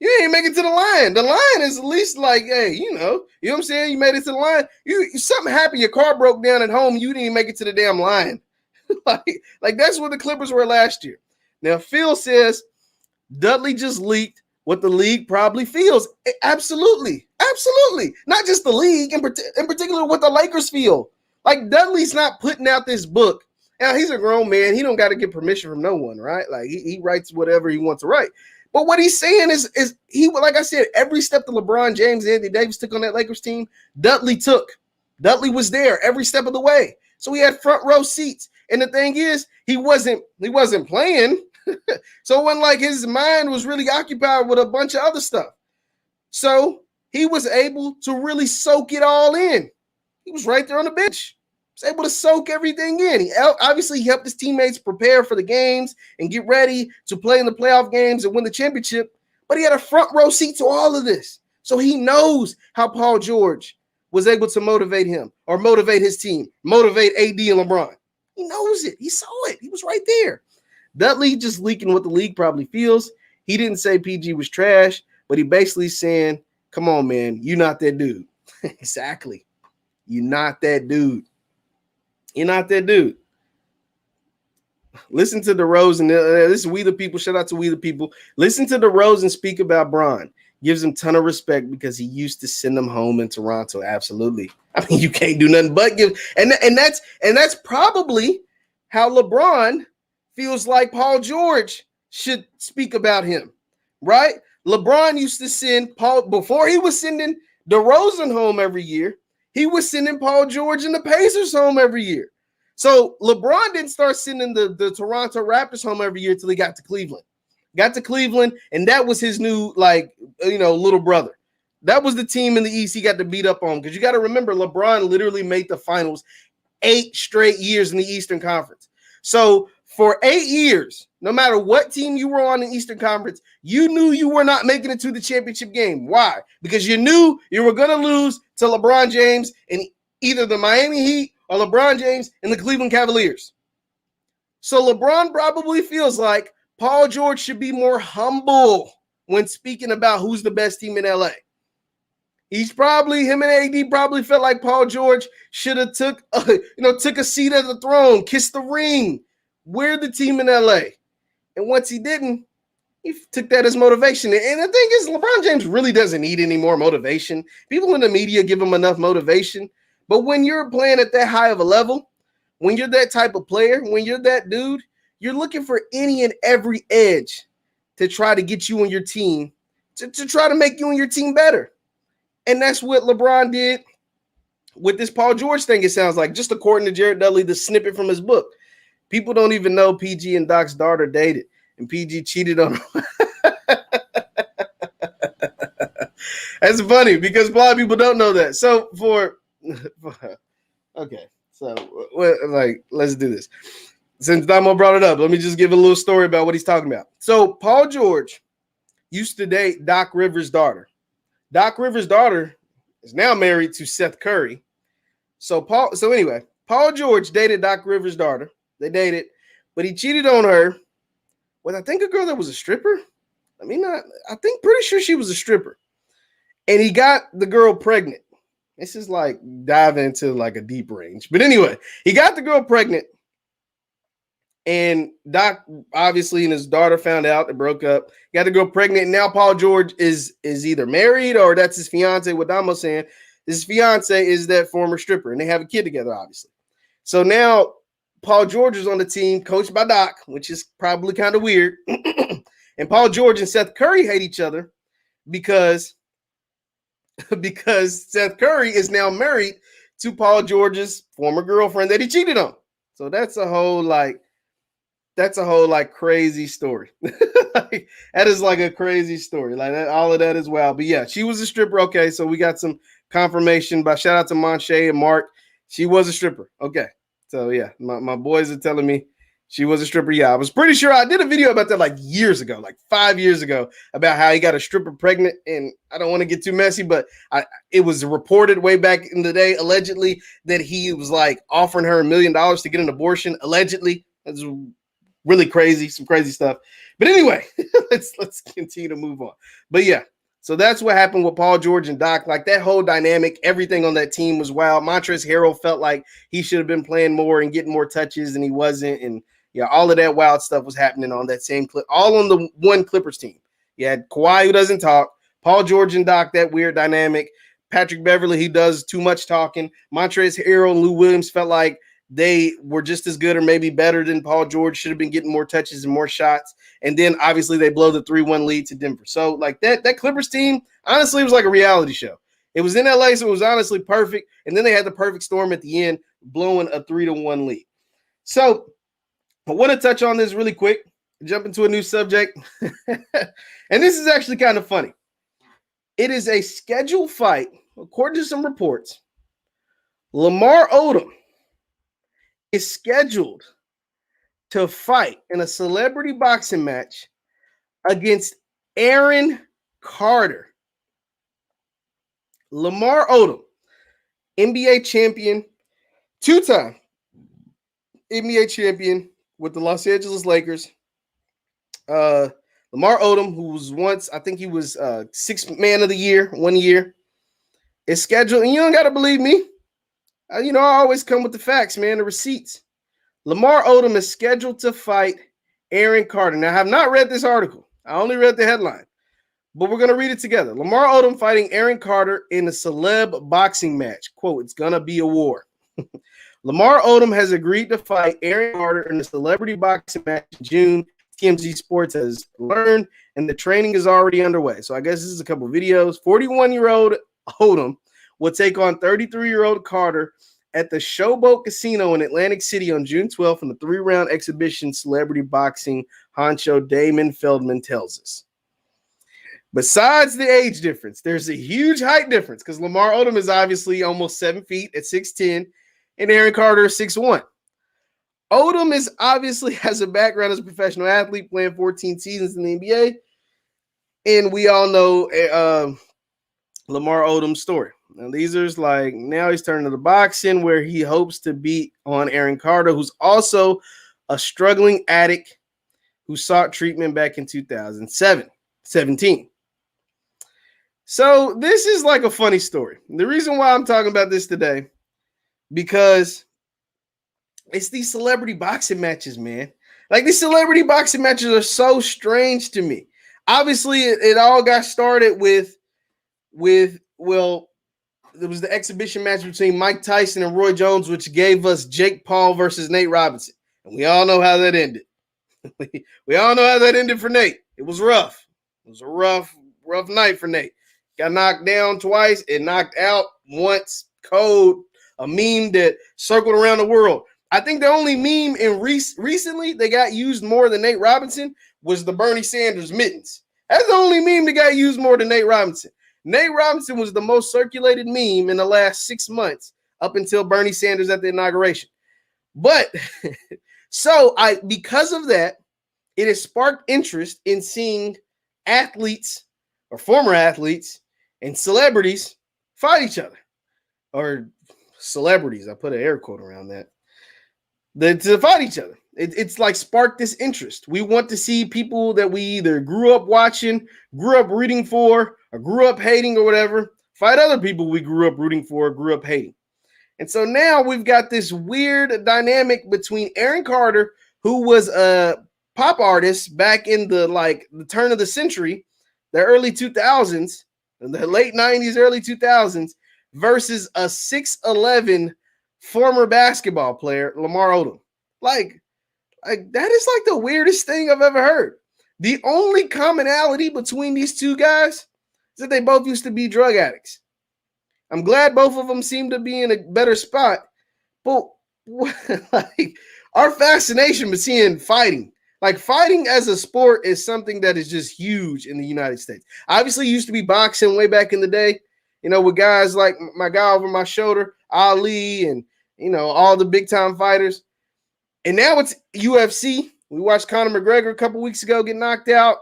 You ain't making it to the line. The line is at least like, hey, you know what I'm saying? You made it to the line. Something happened, your car broke down at home, you didn't even make it to the damn line. like that's what the Clippers were last year. Now, Phil says Dudley just leaked what the league probably feels. Absolutely. Not just the league, in particular what the Lakers feel. Like, Dudley's not putting out this book. Now, he's a grown man. He don't got to get permission from no one, right? Like, he writes whatever he wants to write. But what he's saying is he, like I said, every step that LeBron James and Anthony Davis took on that Lakers team, Dudley took. Dudley was there every step of the way. So he had front row seats. And the thing is, he wasn't playing. So when like his mind was really occupied with a bunch of other stuff. So he was able to really soak it all in. He was right there on the bench. He was able to soak everything in. He obviously helped his teammates prepare for the games and get ready to play in the playoff games and win the championship. But he had a front row seat to all of this. So he knows how Paul George was able to motivate him or motivate his team, motivate AD and LeBron. He knows it. He saw it. He was right there. Dudley just leaking what the league probably feels. He didn't say PG was trash, but he basically saying, come on, man, you're not that dude. Exactly. You're not that dude. You're not that dude. Listen to DeRozan. This is We the People. Shout out to We the People. Listen to DeRozan speak about Bron. Gives him a ton of respect because he used to send him home in Toronto. Absolutely. I mean, you can't do nothing but give. And that's probably how LeBron feels like Paul George should speak about him, right? LeBron used to send Paul, before he was sending DeRozan home every year, he was sending Paul George and the Pacers home every year. So LeBron didn't start sending the Toronto Raptors home every year until he got to Cleveland. Got to Cleveland, and that was his new, little brother. That was the team in the East he got to beat up on, because you got to remember, LeBron literally made the finals 8 straight years in the Eastern Conference. So for 8 years, no matter what team you were on in the Eastern Conference, you knew you were not making it to the championship game. Why? Because you knew you were going to lose to LeBron James and either the Miami Heat or LeBron James and the Cleveland Cavaliers. So LeBron probably feels like Paul George should be more humble when speaking about who's the best team in LA. Him and AD probably felt like Paul George should have took a seat at the throne, kissed the ring. We're the team in LA. And once he didn't, he took that as motivation. And the thing is, LeBron James really doesn't need any more motivation. People in the media give him enough motivation. But when you're playing at that high of a level, when you're that type of player, when you're that dude, you're looking for any and every edge to try to get you and your team, to try to make you and your team better. And that's what LeBron did with this Paul George thing, it sounds like, just according to Jared Dudley, the snippet from his book. People don't even know PG and Doc's daughter dated, and PG cheated on her. That's funny because a lot of people don't know that. So okay, so like, let's do this. Since Damo brought it up, let me just give a little story about what he's talking about. So Paul George used to date Doc Rivers' daughter. Doc Rivers' daughter is now married to Seth Curry. So anyway, Paul George dated Doc Rivers' daughter. They dated, but he cheated on her with, I think, a girl that was a stripper. Pretty sure she was a stripper. And he got the girl pregnant. This is like diving into like a deep range. But anyway, he got the girl pregnant. And Doc, obviously, and his daughter found out. They broke up. Got the girl pregnant. And now Paul George is either married or that's his fiance. What Damo's saying, his fiance is that former stripper. And they have a kid together, obviously. So now Paul George is on the team, coached by Doc, which is probably kind of weird. And Paul George and Seth Curry hate each other because Seth Curry is now married to Paul George's former girlfriend that he cheated on. So that's a whole crazy story. Like, that is like a crazy story. Like that, all of that as well. But yeah, she was a stripper. Okay, so we got some confirmation by shout out to Monche and Mark. She was a stripper. Okay, so yeah, my boys are telling me she was a stripper. Yeah, I was pretty sure I did a video about that like years ago, like 5 years ago, about how he got a stripper pregnant. And I don't want to get too messy, but it was reported way back in the day, allegedly, that he was like offering her $1 million to get an abortion. Allegedly, that's really crazy, some crazy stuff. But anyway, let's continue to move on. But yeah, so that's what happened with Paul George and Doc. Like that whole dynamic, everything on that team was wild. Montrezl Harrell felt like he should have been playing more and getting more touches, and he wasn't. And yeah, all of that wild stuff was happening on that same clip, all on the one Clippers team. You had Kawhi, who doesn't talk, Paul George and Doc, that weird dynamic. Patrick Beverley, he does too much talking. Montrezl Harrell and Lou Williams felt like they were just as good or maybe better than Paul George, should have been getting more touches and more shots. And then obviously they blow the 3-1 lead to Denver. So like that Clippers team, honestly, it was like a reality show. It was in LA, so it was honestly perfect. And then they had the perfect storm at the end, blowing a 3-1 lead. So I want to touch on this really quick, jump into a new subject. And this is actually kind of funny. It is a scheduled fight, according to some reports. Lamar Odom is scheduled to fight in a celebrity boxing match against Aaron Carter. Lamar Odom, NBA champion, two-time NBA champion with the Los Angeles Lakers. Lamar Odom, who was once, I think he was sixth man of the year, 1 year, is scheduled. And you don't got to believe me. I always come with the facts, man, the receipts. Lamar Odom is scheduled to fight Aaron Carter. Now, I have not read this article. I only read the headline. But we're going to read it together. Lamar Odom fighting Aaron Carter in a celeb boxing match. Quote, it's going to be a war. Lamar Odom has agreed to fight Aaron Carter in a celebrity boxing match in June. TMZ Sports has learned, and the training is already underway. So I guess this is a couple of videos. 41-year-old Odom will take on 33-year-old Carter at the Showboat Casino in Atlantic City on June 12th in the 3-round exhibition, celebrity boxing honcho Damon Feldman tells us. Besides the age difference, there's a huge height difference because Lamar Odom is obviously almost 7 feet at 6'10", and Aaron Carter is 6'1". Odom is obviously has a background as a professional athlete, playing 14 seasons in the NBA, and we all know Lamar Odom's story. Now, now he's turning to the boxing where he hopes to beat on Aaron Carter, who's also a struggling addict who sought treatment back in 2017. So this is like a funny story. The reason why I'm talking about this today, because it's these celebrity boxing matches, man. Like, these celebrity boxing matches are so strange to me. Obviously, it all got started with There was the exhibition match between Mike Tyson and Roy Jones, which gave us Jake Paul versus Nate Robinson. And we all know how that ended. We all know how that ended for Nate. It was rough. It was a rough night for Nate. Got knocked down twice and knocked out once. Code, a meme that circled around the world. I think the only meme in recently that got used more than Nate Robinson was the Bernie Sanders mittens. That's the only meme that got used more than Nate Robinson. Nate Robinson was the most circulated meme in the last 6 months up until Bernie Sanders at the inauguration. But so because of that, it has sparked interest in seeing athletes or former athletes and celebrities fight each other. Or celebrities, I put an air quote around that. To fight each other. It's like sparked this interest. We want to see people that we either grew up watching, grew up rooting for, or grew up hating or whatever, fight other people we grew up rooting for, grew up hating. And so now we've got this weird dynamic between Aaron Carter, who was a pop artist back in the turn of the century, the early 2000s, the late 90s, early 2000s, versus a 6'11" former basketball player, Lamar Odom. Like that is like the weirdest thing I've ever heard. The only commonality between these two guys is that they both used to be drug addicts. I'm glad both of them seem to be in a better spot, but like our fascination with seeing fighting, like fighting as a sport is something that is just huge in the United States. Obviously, it used to be boxing way back in the day, you know, with guys like my guy over my shoulder, Ali, and, you know, all the big time fighters. And now it's UFC. We watched Conor McGregor a couple weeks ago get knocked out.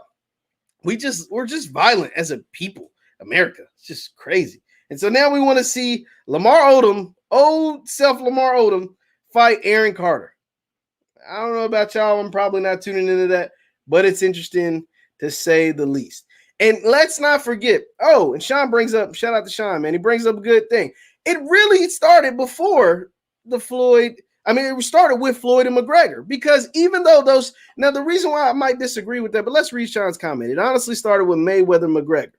We're just violent as a people, America. It's just crazy. And so now we want to see Lamar Odom, old self Lamar Odom, fight Aaron Carter. I don't know about y'all. I'm probably not tuning into that, but it's interesting to say the least. And let's not forget, and Sean brings up, shout out to Sean, man. He brings up a good thing. It really started before it started with Floyd and McGregor, because even though the reason why I might disagree with that, but let's read Sean's comment. It honestly started with Mayweather McGregor.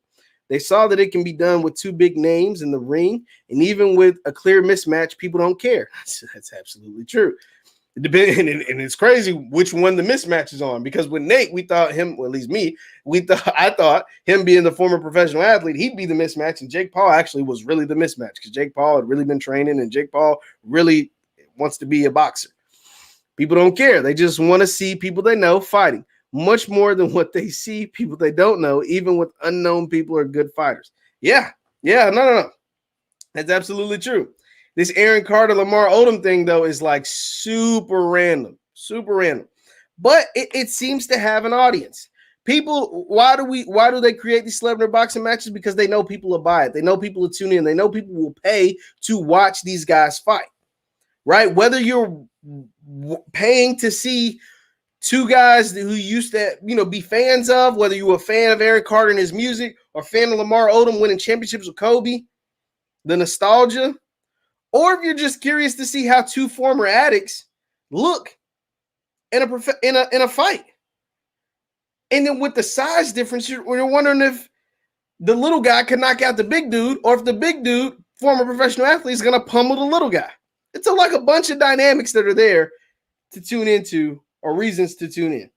They saw that it can be done with two big names in the ring, and even with a clear mismatch, people don't care. That's absolutely true. And it's crazy which one the mismatch is on, because with Nate, we thought him, well, at least me, I thought him being the former professional athlete, he'd be the mismatch, and Jake Paul actually was really the mismatch, because Jake Paul had really been training, and Jake Paul really wants to be a boxer. People don't care. They just want to see people they know fighting much more than what they see people they don't know, even with unknown people are good fighters. No. That's absolutely true. This Aaron Carter, Lamar Odom thing, though, is like super random. But it seems to have an audience. People, why do they create these celebrity boxing matches? Because they know people will buy it. They know people will tune in. They know people will pay to watch these guys fight, right? Whether you're paying to see two guys who used to, be fans of, whether you were a fan of Aaron Carter and his music, or a fan of Lamar Odom winning championships with Kobe, the nostalgia, or if you're just curious to see how two former addicts look in a fight. And then with the size difference, you're wondering if the little guy can knock out the big dude, or if the big dude, former professional athlete, is going to pummel the little guy. It's like a bunch of dynamics that are there to tune into, or reasons to tune in.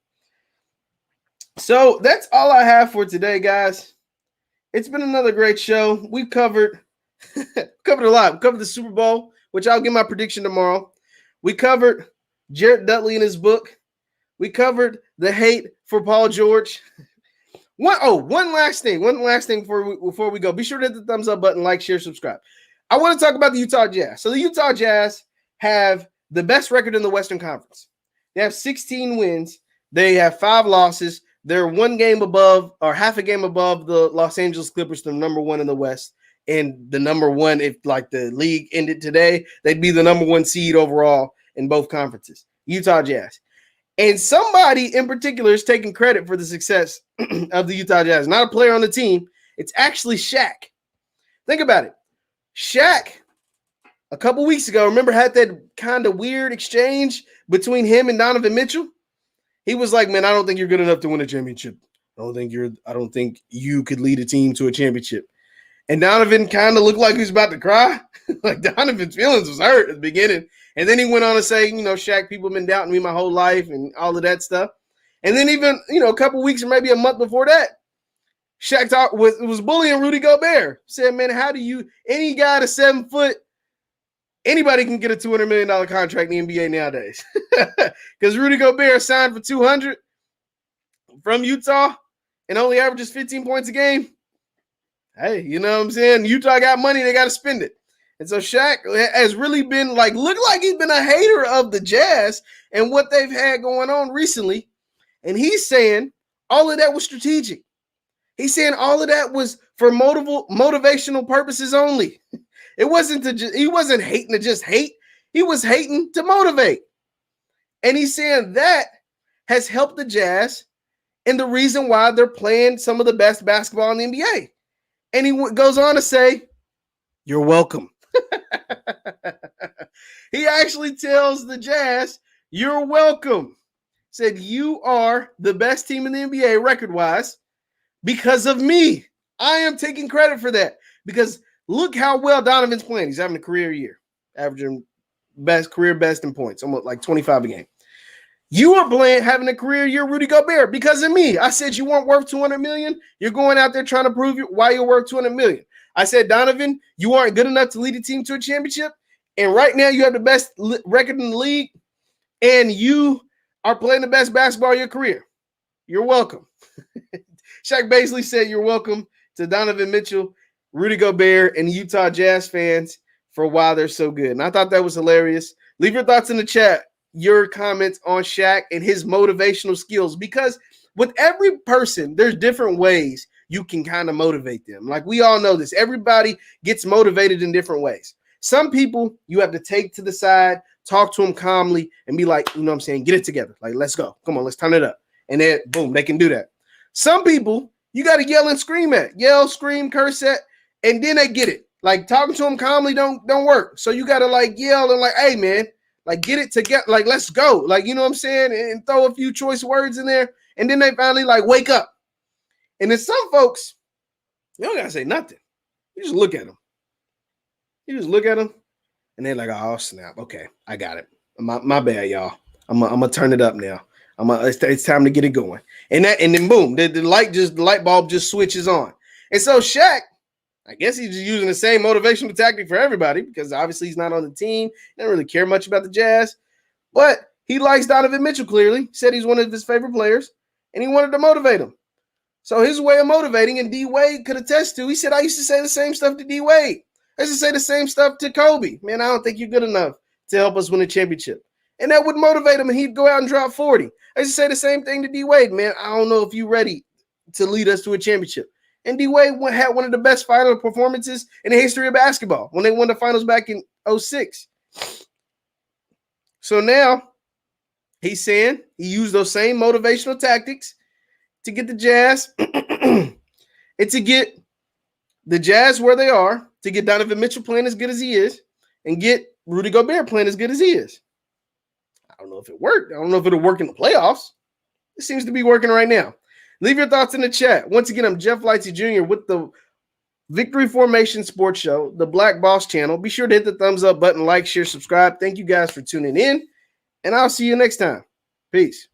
So that's all I have for today, guys. It's been another great show. We covered a lot. We covered the Super Bowl, which I'll give my prediction tomorrow. We covered Jared Dudley in his book. We covered the hate for Paul George. One last thing before we go. Be sure to hit the thumbs up button, like, share, subscribe. I want to talk about the Utah Jazz. So the Utah Jazz have the best record in the Western Conference. They have 16 wins. They have 5 losses. They're 1 game above, or half a game above, the Los Angeles Clippers, the number 1 in the West. And the number 1, if like the league ended today, they'd be the number 1 seed overall in both conferences. Utah Jazz. And somebody in particular is taking credit for the success of the Utah Jazz. Not a player on the team. It's actually Shaq. Think about it. Shaq, a couple weeks ago, remember, had that kind of weird exchange between him and Donovan Mitchell? He was like, man, I don't think you're good enough to win a championship. I don't think you could lead a team to a championship. And Donovan kind of looked like he was about to cry. Like Donovan's feelings was hurt at the beginning. And then he went on to say, Shaq, people have been doubting me my whole life and all of that stuff. And then even, a couple weeks or maybe a month before that, Shaq was bullying Rudy Gobert. Said, man, how do you, any guy that's 7 foot, anybody can get a $200 million contract in the NBA nowadays. Because Rudy Gobert signed for $200 from Utah and only averages 15 points a game. Hey, you know what I'm saying? Utah got money, they got to spend it. And so Shaq has really been look like he's been a hater of the Jazz and what they've had going on recently. And he's saying all of that was strategic. He's saying all of that was for motivational purposes only. It wasn't he wasn't hating to just hate. He was hating to motivate. And he's saying that has helped the Jazz and the reason why they're playing some of the best basketball in the NBA. And he goes on to say, you're welcome. He actually tells the Jazz, you're welcome. Said, you are the best team in the NBA record-wise because of me. I am taking credit for that because look how well Donovan's playing. He's having a career year, averaging career best in points, almost like 25 a game. You are having a career year, Rudy Gobert, because of me. I said you weren't worth $200 million. You're going out there trying to prove why you're worth $200 million. I said, Donovan, you aren't good enough to lead a team to a championship. And right now you have the best record in the league. And you are playing the best basketball of your career. You're welcome. Shaq basically said you're welcome to Donovan Mitchell, Rudy Gobert, and Utah Jazz fans for why they're so good. And I thought that was hilarious. Leave your thoughts in the chat, your comments on Shaq and his motivational skills, because with every person, there's different ways you can kind of motivate them. Like we all know this. Everybody gets motivated in different ways. Some people you have to take to the side, talk to them calmly, and be like, you know what I'm saying, get it together. Like, let's go. Come on, let's turn it up. And then, boom, they can do that. Some people you got to yell and scream at. Yell, scream, curse at, and then they get it. Like, talking to them calmly don't work. So you got to, like, yell and, like, hey, man, like, get it together. Like, let's go. Like, you know what I'm saying? And throw a few choice words in there. And then they finally, like, wake up. And then some folks, you don't got to say nothing. You just look at them. You just look at them, and they're like, oh, snap. Okay, I got it. My bad, y'all. I'm gonna turn it up now. It's time to get it going. And then boom, the light bulb just switches on. And so Shaq, I guess he's just using the same motivational tactic for everybody because obviously he's not on the team. He doesn't really care much about the Jazz. But he likes Donovan Mitchell clearly. Said he's one of his favorite players, and he wanted to motivate him. So his way of motivating, and D Wade could attest to, he said, I used to say the same stuff to D Wade. I used to say the same stuff to Kobe. Man, I don't think you're good enough to help us win a championship. And that would motivate him, and he'd go out and drop 40. I used to say the same thing to D Wade. Man, I don't know if you're ready to lead us to a championship. And D Wade had one of the best final performances in the history of basketball when they won the finals back in 2006. So now he's saying he used those same motivational tactics to get the Jazz and to get the Jazz where they are, to get Donovan Mitchell playing as good as he is, and get Rudy Gobert playing as good as he is. I don't know if it worked. I don't know if it'll work in the playoffs. It seems to be working right now. Leave your thoughts in the chat. Once again, I'm Jeff Lightsey Jr. with the Victory Formation Sports Show, the Black Boss channel. Be sure to hit the thumbs up button, like, share, subscribe. Thank you guys for tuning in, and I'll see you next time. Peace.